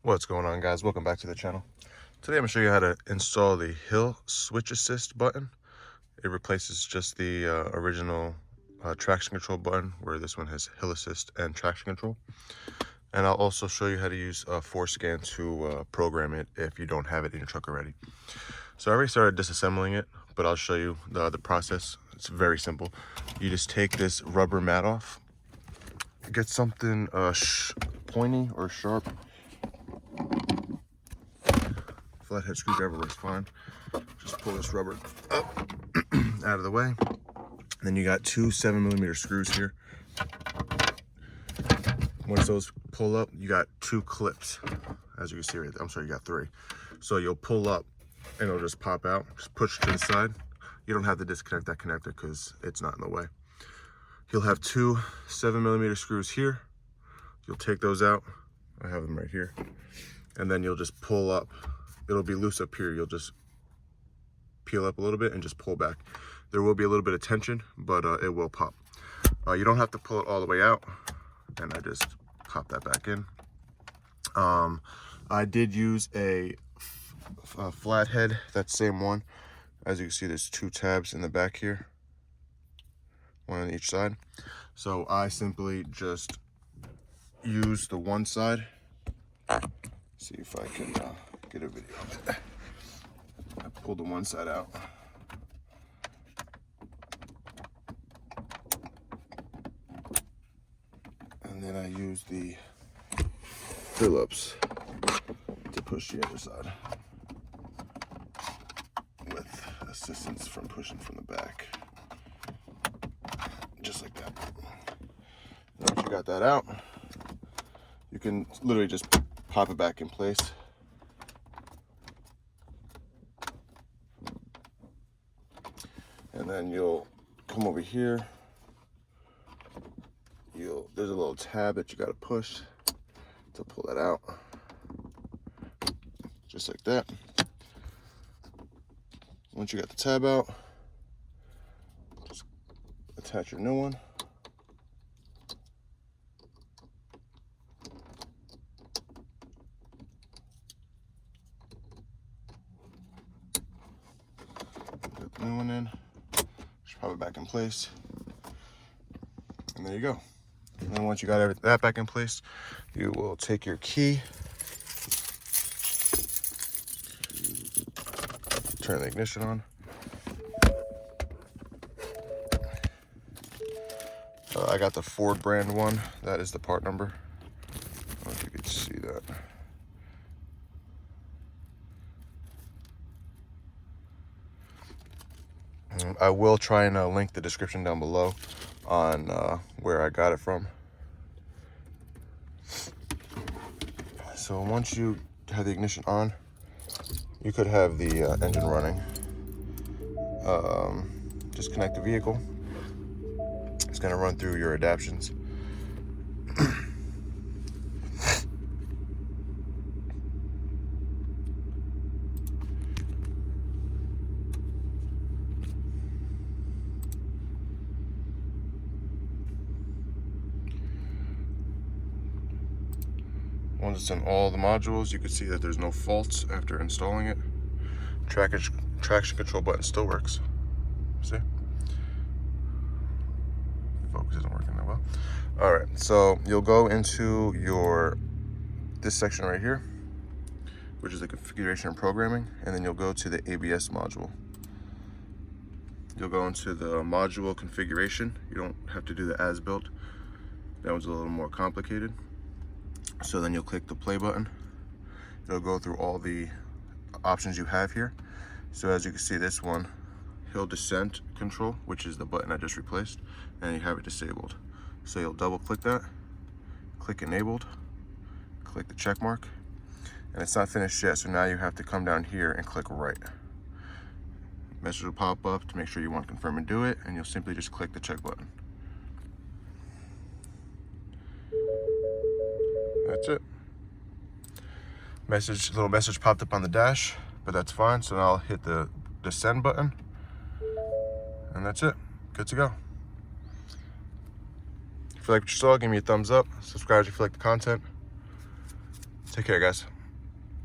What's going on, guys? Welcome back to the channel. Today I'm going to show you how to install the hill switch assist button. It replaces just the original traction control button, where this one has hill assist and traction control. And I'll also show you how to use Forescan to program it if you don't have it in your truck already. So I already started disassembling it, but I'll show you the process. It's very simple. You just take this rubber mat off, get something pointy or sharp. Flathead screwdriver works fine. Just pull this rubber up out of the way. Then you got two 7mm screws here. Once those pull up, you got two clips. As you can see right there, I'm sorry, you got three. So you'll pull up and it'll just pop out. Just push to the side. You don't have to disconnect that connector because it's not in the way. You'll have two 7mm screws here. You'll take those out. I have them right here. And then you'll just pull up. It'll be loose up here. You'll just peel up a little bit and just pull back. There will be a little bit of tension, but it will pop. You don't have to pull it all the way out, and I just pop that back in. I did use a flathead, that same one. As you can see, there's two tabs in the back here, one on each side. So I simply just use the one side. See if I can get a video of it. I pulled the one side out. And then I use the Phillips to push the other side, with assistance from pushing from the back. Just like that. Once you got that out, you can literally just pop it back in place. And then you'll come over here. There's a little tab that you got to push to pull that out. Just like that. Once you got the tab out, just attach your new one. Put the new one in. Just pop it back in place. And there you go. And then once you got that back in place, you will take your key, turn the ignition on. I got the Ford brand one. That is the part number. I don't know if you can see that. I will try and link the description down below on where I got it from. So once you have the ignition on, you could have the engine running. Disconnect the vehicle. It's going to run through your adaptions. Once it's in all the modules, you can see that there's no faults after installing it. Traction control button still works. See? Focus isn't working that well. All right, so you'll go into this section right here, which is the configuration and programming, and then you'll go to the ABS module. You'll go into the module configuration. You don't have to do the as built. That one's a little more complicated. So then you'll click the play button. It'll go through all the options you have here. So as you can see, this one, hill descent control, which is the button I just replaced, and you have it disabled. So you'll double click that, click enabled, click the check mark, and it's not finished yet. So now you have to come down here and click right. Message will pop up to make sure you want to confirm and do it, and you'll simply just click the check button. That's it. Little message popped up on the dash, but that's fine. So now I'll hit the send button, and that's it. Good to go. If you like what you saw, give me a thumbs up. Subscribe if you like the content. Take care, guys.